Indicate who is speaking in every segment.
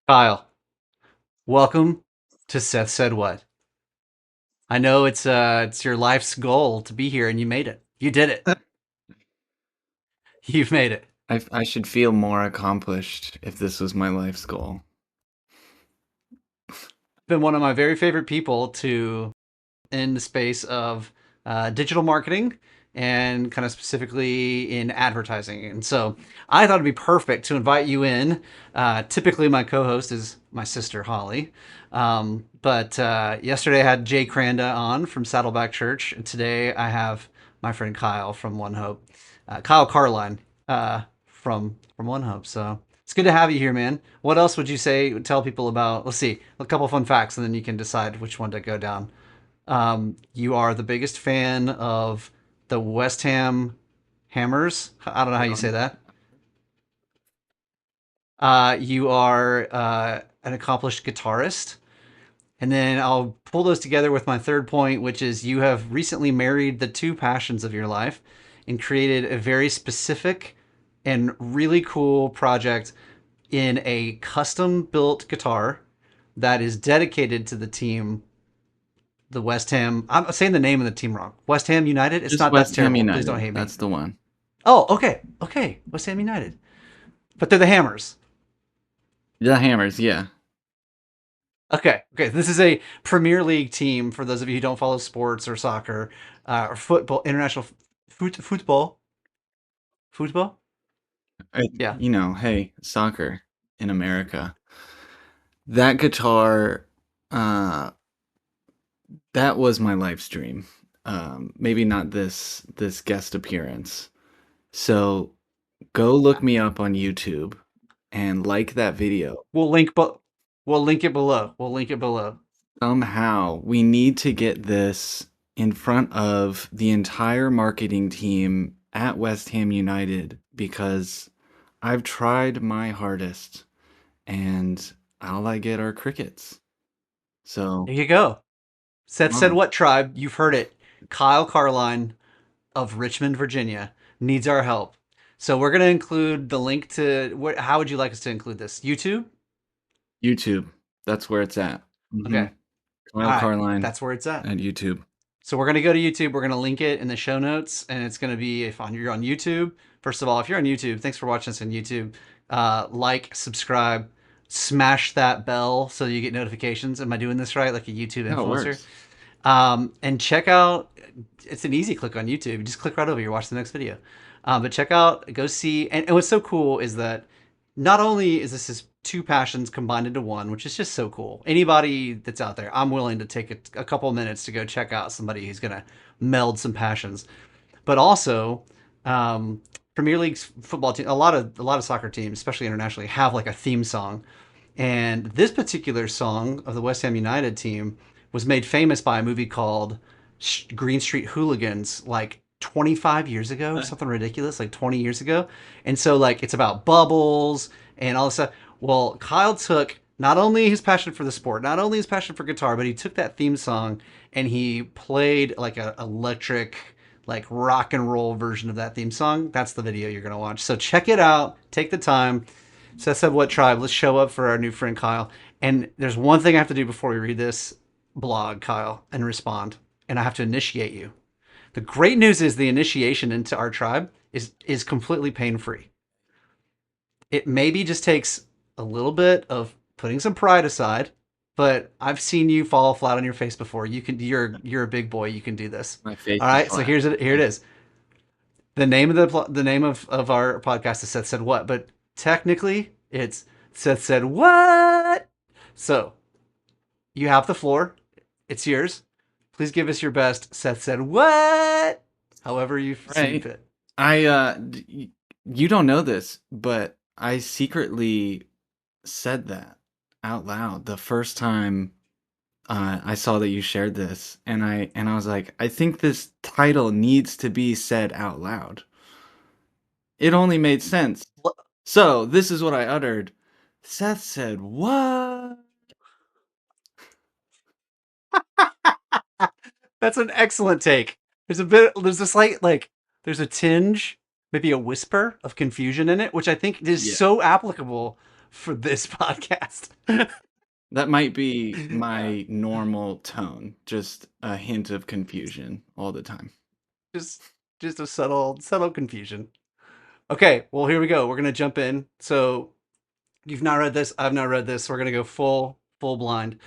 Speaker 1: Kyle, welcome to Seth Said What. I know it's your life's goal to be here and you made it. You did it. You've made it.
Speaker 2: I should feel more accomplished if this was my life's goal.
Speaker 1: Been one of my very favorite people to in the space of digital marketing and kind of specifically in advertising. And so I thought it'd be perfect to invite you in. Typically, my co-host is my sister Holly, but yesterday I had Jay Cranda on from Saddleback Church, and today I have my friend Kyle from OneHope, Kyle Carline from OneHope. So it's good to have you here, man. What else would you say? Tell people about. Let's see, a couple fun facts, and then you can decide which one to go down. You are the biggest fan of the West Ham Hammers. I don't know how you say that. You are an accomplished guitarist. And then I'll pull those together with my third point, which is you have recently married the two passions of your life and created a very specific and really cool project in a custom built guitar that is dedicated to the team, the West Ham. I'm saying the name of the team wrong. West Ham United. It's
Speaker 2: Just
Speaker 1: not. That's
Speaker 2: West Ham
Speaker 1: terrible. Please don't
Speaker 2: United.
Speaker 1: hate me.
Speaker 2: That's the one.
Speaker 1: Oh, okay, okay. West Ham United, but they're the Hammers.
Speaker 2: The Hammers, yeah.
Speaker 1: Okay, okay. This is a Premier League team for those of you who don't follow sports or soccer or football, international football, football. Yeah.
Speaker 2: Hey, soccer in America. That guitar, uh, that was my life's dream. Maybe not this guest appearance. So go look me up on YouTube and like that video.
Speaker 1: We'll link, but we'll link it below. We'll link it below.
Speaker 2: Somehow we need to get this in front of the entire marketing team at West Ham United because I've tried my hardest and all I get are crickets. So,
Speaker 1: There you go. Seth said,
Speaker 2: wow.
Speaker 1: "What tribe?" You've heard it. Kyle Carline of Richmond, Virginia, needs our help. So we're gonna include the link to what? How would you like us to include this? YouTube.
Speaker 2: YouTube, that's where it's at.
Speaker 1: Okay. All
Speaker 2: Kyle
Speaker 1: right.
Speaker 2: Carline
Speaker 1: That's where it's at.
Speaker 2: at YouTube.
Speaker 1: So we're gonna go to YouTube. We're gonna link it in the show notes, and it's gonna be if you're on YouTube. First of all, if you're on YouTube, thanks for watching us on YouTube. Like, subscribe, smash that bell so you get notifications. Am I doing this right? Like a YouTube
Speaker 2: No, it
Speaker 1: influencer.
Speaker 2: works.
Speaker 1: And check out. It's an easy click on YouTube. You just click right over. You watch the next video. But check out, go see. And what's so cool is that not only is this two passions combined into one, which is just so cool. Anybody that's out there, I'm willing to take a couple minutes to go check out somebody who's gonna meld some passions. But also, um, Premier League football team, a lot of soccer teams, especially internationally, have like a theme song. And this particular song of the West Ham United team was made famous by a movie called Green Street Hooligans, like 25 years ago, something ridiculous, like 20 years ago. And so, like, it's about bubbles and all this stuff. Well, Kyle took not only his passion for the sport, not only his passion for guitar, but he took that theme song and he played like a electric, like rock and roll version of that theme song. That's the video you're gonna watch. So check it out. Take the time. So I said, "What tribe?" Let's show up for our new friend Kyle. And there's one thing I have to do before we read this blog, Kyle, and respond. And I have to initiate you. The great news is the initiation into our tribe is completely pain free. It maybe just takes a little bit of putting some pride aside, but I've seen you fall flat on your face before. You're a big boy. You can do this.
Speaker 2: My face
Speaker 1: All
Speaker 2: is
Speaker 1: right. So
Speaker 2: flat.
Speaker 1: here it is. The name of our podcast is Seth Said What, but technically it's Seth Said What. So you have the floor. It's yours. Please give us your best Seth Said What, however you see
Speaker 2: Right.
Speaker 1: fit.
Speaker 2: You don't know this, but I secretly said that out loud the first time I saw that you shared this, and I was like, I think this title needs to be said out loud. It only made sense. So this is what I uttered. Seth said, "What?"
Speaker 1: That's an excellent take. There's a slight, like, there's a tinge, maybe a whisper of confusion in it, which I think is
Speaker 2: Yeah.
Speaker 1: so applicable for this podcast.
Speaker 2: That might be my normal tone, just a hint of confusion all the time.
Speaker 1: just just a subtle confusion. Okay, well here we go. We're gonna jump in. So you've not read this, I've not read this. So we're gonna go full blind.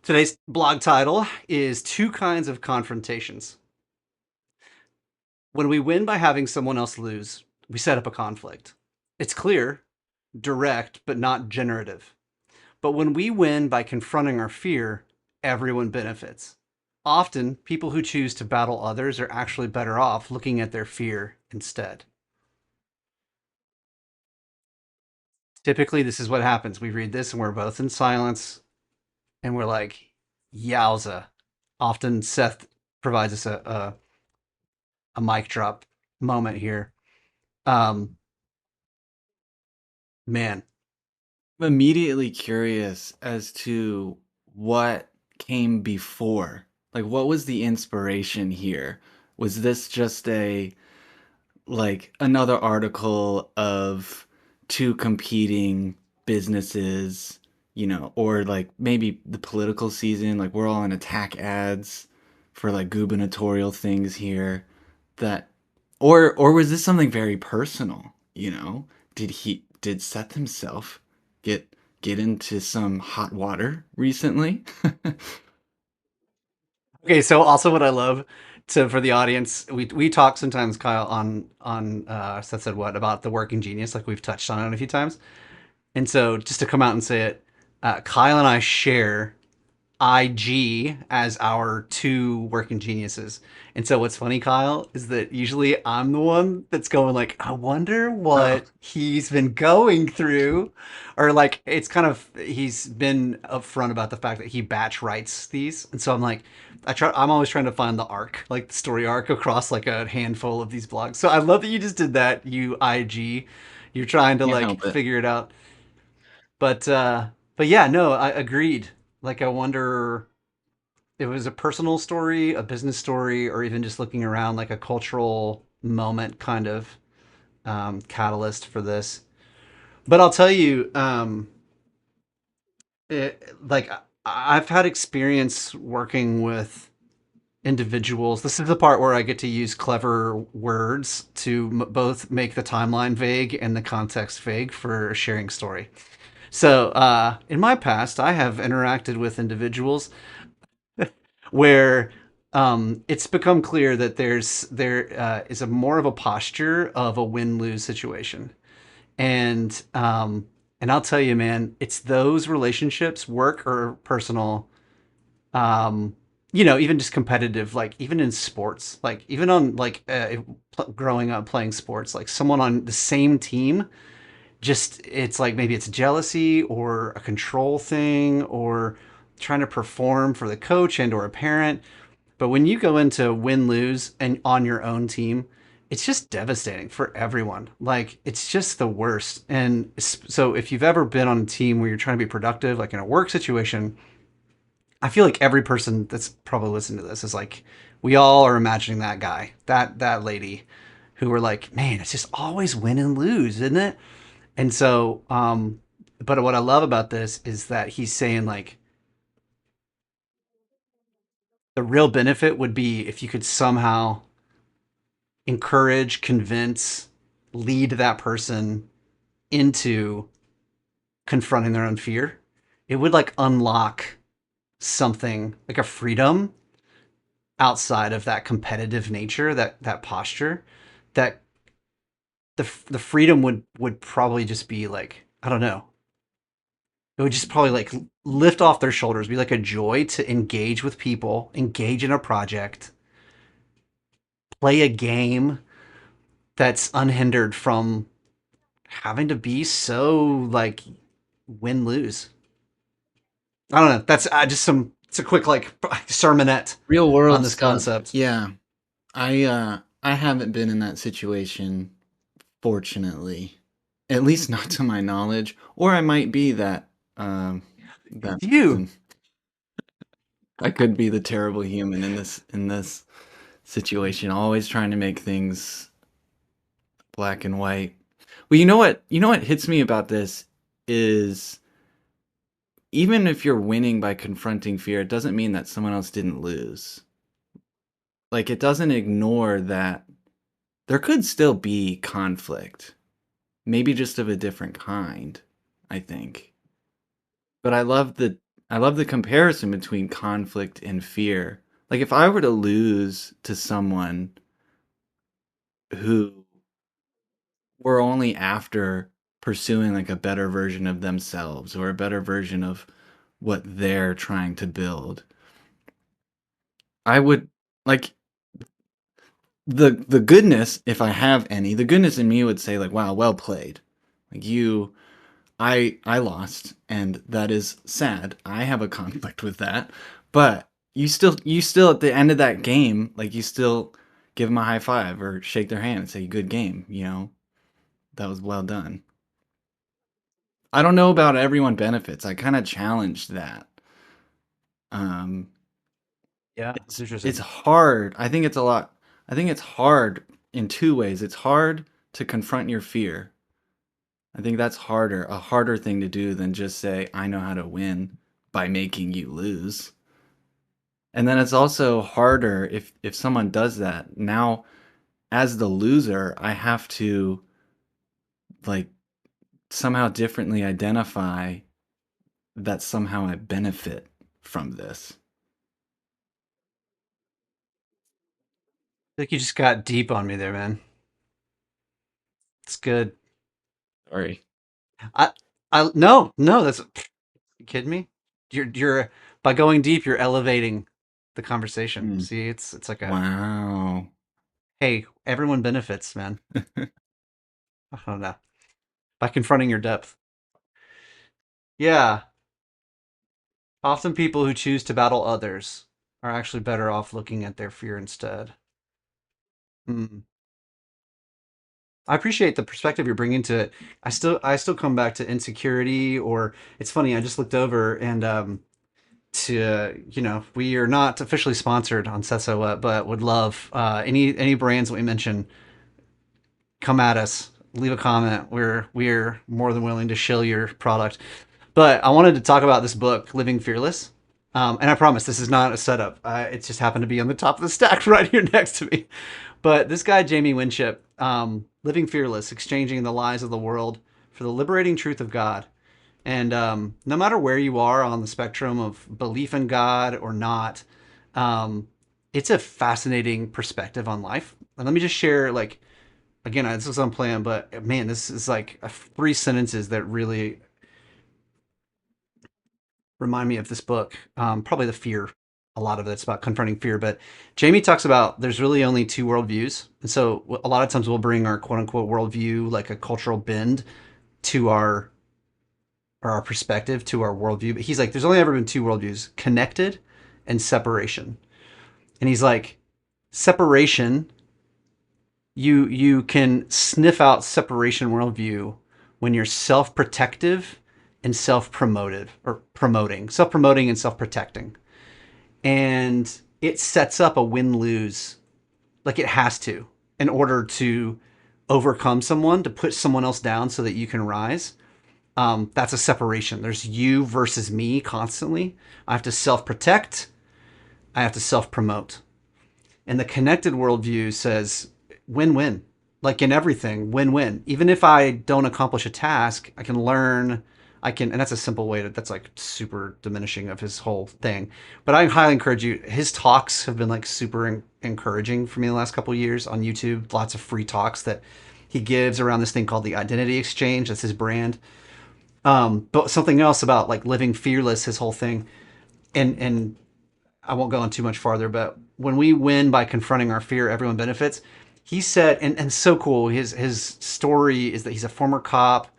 Speaker 1: Today's blog title is Two Kinds of Confrontations. When we win by having someone else lose, we set up a conflict. It's clear, direct, but not generative. But when we win by confronting our fear, everyone benefits. Often, people who choose to battle others are actually better off looking at their fear instead. Typically, this is what happens. We read this and we're both in silence and we're like, yowza. Often, Seth provides us a mic drop moment here. Um, man,
Speaker 2: I'm immediately curious as to what came before. Like, what was the inspiration here? Was this just a like another article of two competing businesses, or like maybe the political season, like we're all in attack ads for like gubernatorial things here that or was this something very personal? Did Seth himself get into some hot water recently?
Speaker 1: okay, so also what I love to for the audience, we talk sometimes, Kyle, on Seth said what about the working genius, like we've touched on it a few times. And so just to come out and say it, Kyle and I share IG as our two working geniuses. And so what's funny, Kyle, is that usually I'm the one that's going like, I wonder
Speaker 2: Oh,
Speaker 1: what he's been going through. Or like it's kind of he's been upfront about the fact that he batch writes these. And so I'm like, I'm always trying to find the arc, like the story arc across like a handful of these blogs. So I love that you just did that, you IG. You're trying to
Speaker 2: can't
Speaker 1: like
Speaker 2: help it.
Speaker 1: figure it out. But yeah, no, I agreed. Like I wonder it was a personal story, a business story, or even just looking around like a cultural moment kind of catalyst for this. But I'll tell you, like I've had experience working with individuals. This is the part where I get to use clever words to both make the timeline vague and the context vague for a sharing story. So, in my past, I have interacted with individuals where it's become clear that there is a more of a posture of a win lose situation, and I'll tell you, man, it's those relationships, work or personal, um, even just competitive, like even in sports, like even on like growing up playing sports, like someone on the same team just it's like maybe it's jealousy or a control thing or trying to perform for the coach and or a parent. But when you go into win lose and on your own team, it's just devastating for everyone. Like it's just the worst. And so if you've ever been on a team where you're trying to be productive, like in a work situation, I feel like every person that's probably listening to this is like, we all are imagining that guy, that lady, who were like, man, it's just always win and lose, isn't it? And so, but what I love about this is that he's saying like the real benefit would be if you could somehow encourage, convince, lead that person into confronting their own fear. It would like unlock something like a freedom outside of that competitive nature, that posture, that the freedom would probably just be like, I don't know, it would just probably like lift off their shoulders, be like a joy to engage with people, engage in a project, play a game that's unhindered from having to be so like win lose. I don't know. That's just some. It's a quick like sermonette
Speaker 2: Real
Speaker 1: on
Speaker 2: world
Speaker 1: this
Speaker 2: stuff.
Speaker 1: concept.
Speaker 2: Yeah. I haven't been in that situation, fortunately. At least not to my knowledge. Or I might be that
Speaker 1: It's you.
Speaker 2: person. I could be the terrible human in this situation, always trying to make things black and white. Well, you know what hits me about this? is even if you're winning by confronting fear, it doesn't mean that someone else didn't lose. Like, it doesn't ignore that there could still be conflict, maybe just of a different kind, I think. But I love the comparison between conflict and fear. Like, if I were to lose to someone who were only after pursuing like a better version of themselves or a better version of what they're trying to build, I would like the goodness, if I have any, the goodness in me would say like, wow, well played. Like you, I lost, and that is sad. I have a conflict with that, but you still at the end of that game, like you still give them a high five or shake their hand and say good game. That was well done. I don't know about everyone benefits. I kind of challenged that. Um,
Speaker 1: Yeah, it's
Speaker 2: it's
Speaker 1: interesting.
Speaker 2: hard. I think it's a lot. I think it's hard in two ways. It's hard to confront your fear. I think that's a harder thing to do than just say, I know how to win by making you lose. And then it's also harder if someone does that. Now, as the loser, I have to like somehow differently identify that somehow I benefit from this.
Speaker 1: I think you just got deep on me there, man. It's good.
Speaker 2: Sorry.
Speaker 1: I, no, that's you kidding me? You're by going deep, you're elevating the conversation.
Speaker 2: Mm.
Speaker 1: See, it's like a
Speaker 2: Wow.
Speaker 1: hey, everyone benefits, man. I don't know by confronting your depth. Yeah, often people who choose to battle others are actually better off looking at their fear instead. Hmm. I appreciate the perspective you're bringing to it. I still come back to insecurity, or it's funny. I just looked over and we are not officially sponsored on Sesso, but would love any brands that we mention, come at us, leave a comment. We're more than willing to shill your product. But I wanted to talk about this book, Living Fearless. And I promise this is not a setup. It just happened to be on the top of the stack right here next to me. But this guy, Jamie Winship, Living Fearless, exchanging the lies of the world for the liberating truth of God. And no matter where you are on the spectrum of belief in God or not, um, it's a fascinating perspective on life. And let me just share, like, again, this was unplanned, but man, this is like three sentences that really remind me of this book. Probably the fear. A lot of it's about confronting fear, but Jamie talks about there's really only two worldviews, and so a lot of times we'll bring our quote unquote worldview, like a cultural bend, to our or our perspective to our worldview. But he's like, there's only ever been two worldviews: connected and separation. And he's like, separation, you can sniff out separation worldview when you're self-protective and self-promotive, or promoting, self-promoting and self-protecting. And it sets up a win-lose, like it has to, in order to overcome someone, to put someone else down so that you can rise. That's a separation. There's you versus me constantly. I have to self protect, I have to self promote. And the connected worldview says win win. Like in everything, win win. Even if I don't accomplish a task, I can learn. And that's a simple way that's like super diminishing of his whole thing. But I highly encourage you. His talks have been like super encouraging for me the last couple of years on YouTube. Lots of free talks that he gives around this thing called the Identity Exchange. That's his brand. But something else about like living fearless, his whole thing, and I won't go on too much farther, but when we win by confronting our fear, everyone benefits. He said, and so cool. His story is that he's a former cop,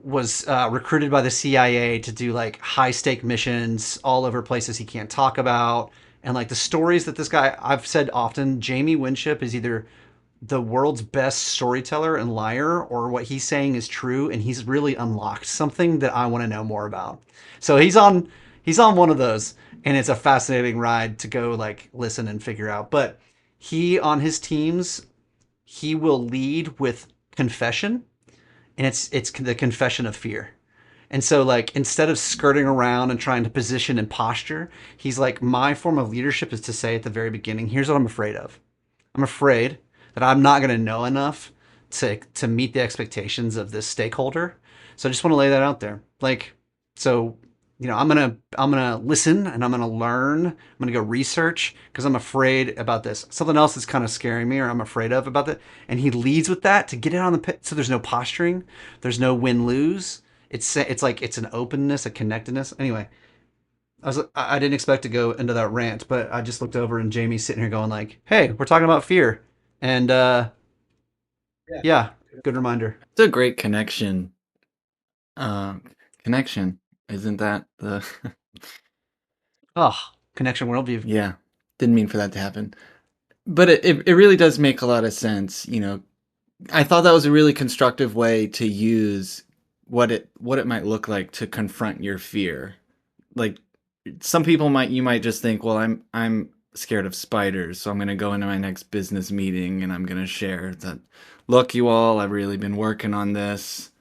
Speaker 1: was recruited by the CIA to do like high stake missions all over places he can't talk about. And like the stories that this guy, I've said often, Jamie Winship is either the world's best storyteller and liar, or what he's saying is true, and he's really unlocked something that I want to know more about. So he's on one of those, and it's a fascinating ride to go like listen and figure out. But he on his teams, he will lead with confession, and it's the confession of fear. And so, like, instead of skirting around and trying to position and posture, he's like, my form of leadership is to say at the very beginning, here's what I'm afraid of. I'm afraid that I'm not going to know enough to meet the expectations of this stakeholder. So I just want to lay that out there. Like, so I'm gonna listen and I'm gonna learn. I'm gonna go research because I'm afraid about this. Something else that's kind of scaring me or I'm afraid of about that. And he leads with that to get it on the pit. So there's no posturing. There's no win lose. It's like it's an openness, a connectedness. Anyway, I didn't expect to go into that rant, but I just looked over and Jamie's sitting here going like, "Hey, we're talking about fear," and yeah, good reminder.
Speaker 2: It's a great connection. Uh, connection, isn't that the?
Speaker 1: Oh, connection worldview.
Speaker 2: Yeah, didn't mean for that to happen. But it really does make a lot of sense. I thought that was a really constructive way to use what it might look like to confront your fear. Like some people you might just think, well, I'm scared of spiders, so I'm going to go into my next business meeting and I'm going to share that, look, you all, I've really been working on this.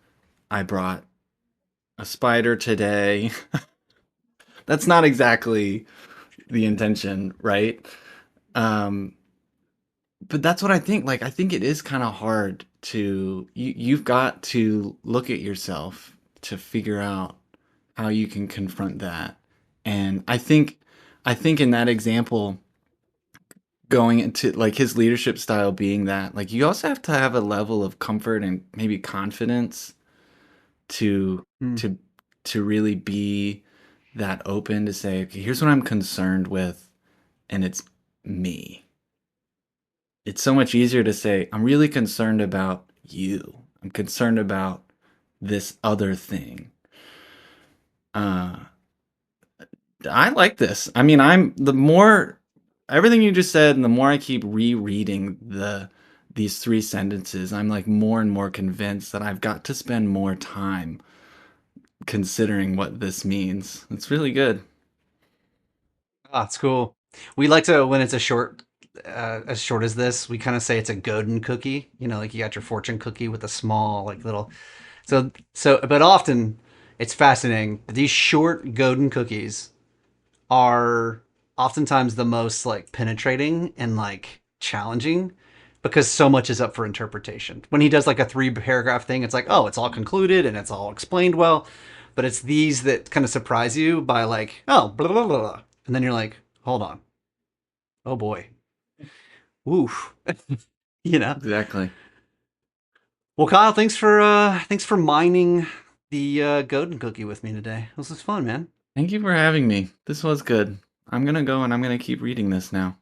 Speaker 2: I brought a spider today. That's not exactly the intention, right? Um, but that's what I think. Like, I think it is kind of hard you've got to look at yourself to figure out how you can confront that. And I think in that example, going into like his leadership style being that, like you also have to have a level of comfort and maybe confidence to
Speaker 1: Mm.
Speaker 2: to to really be that open to say, okay, here's what I'm concerned with, and it's me. It's so much easier to say, I'm really concerned about you. I'm concerned about this other thing. Uh, I like this. I mean, the more everything you just said, and the more I keep rereading these three sentences, I'm like more and more convinced that I've got to spend more time considering what this means. It's really good.
Speaker 1: Oh, it's cool. We like to when it's as short as this. We kind of say it's a golden cookie. You know, like you got your fortune cookie with a small, like little. But often it's fascinating. These short golden cookies are oftentimes the most like penetrating and like challenging because so much is up for interpretation. When he does like a 3 paragraph thing, it's like, oh, it's all concluded and it's all explained well. But it's these that kind of surprise you by like, oh, blah, blah, blah, blah. And then you're like, hold on. Oh boy. Oof. you know?
Speaker 2: Exactly.
Speaker 1: Well, Kyle, thanks for mining the golden cookie with me today. This was fun, man.
Speaker 2: Thank you for having me. This was good. I'm gonna go and I'm gonna keep reading this now.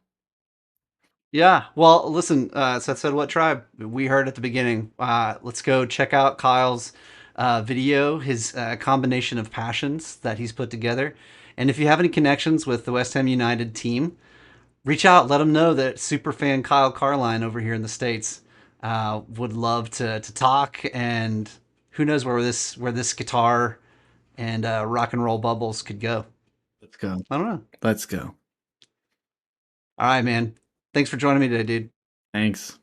Speaker 1: Yeah. Well, listen, Seth said what tribe? We heard at the beginning. Let's go check out Kyle's video, his combination of passions that he's put together. And if you have any connections with the West Ham United team, reach out. Let them know that superfan Kyle Carline over here in the States would love to talk. And who knows where this guitar and rock and roll bubbles could go.
Speaker 2: Let's go.
Speaker 1: I don't know.
Speaker 2: Let's go.
Speaker 1: All right, man. Thanks for joining me today, dude.
Speaker 2: Thanks.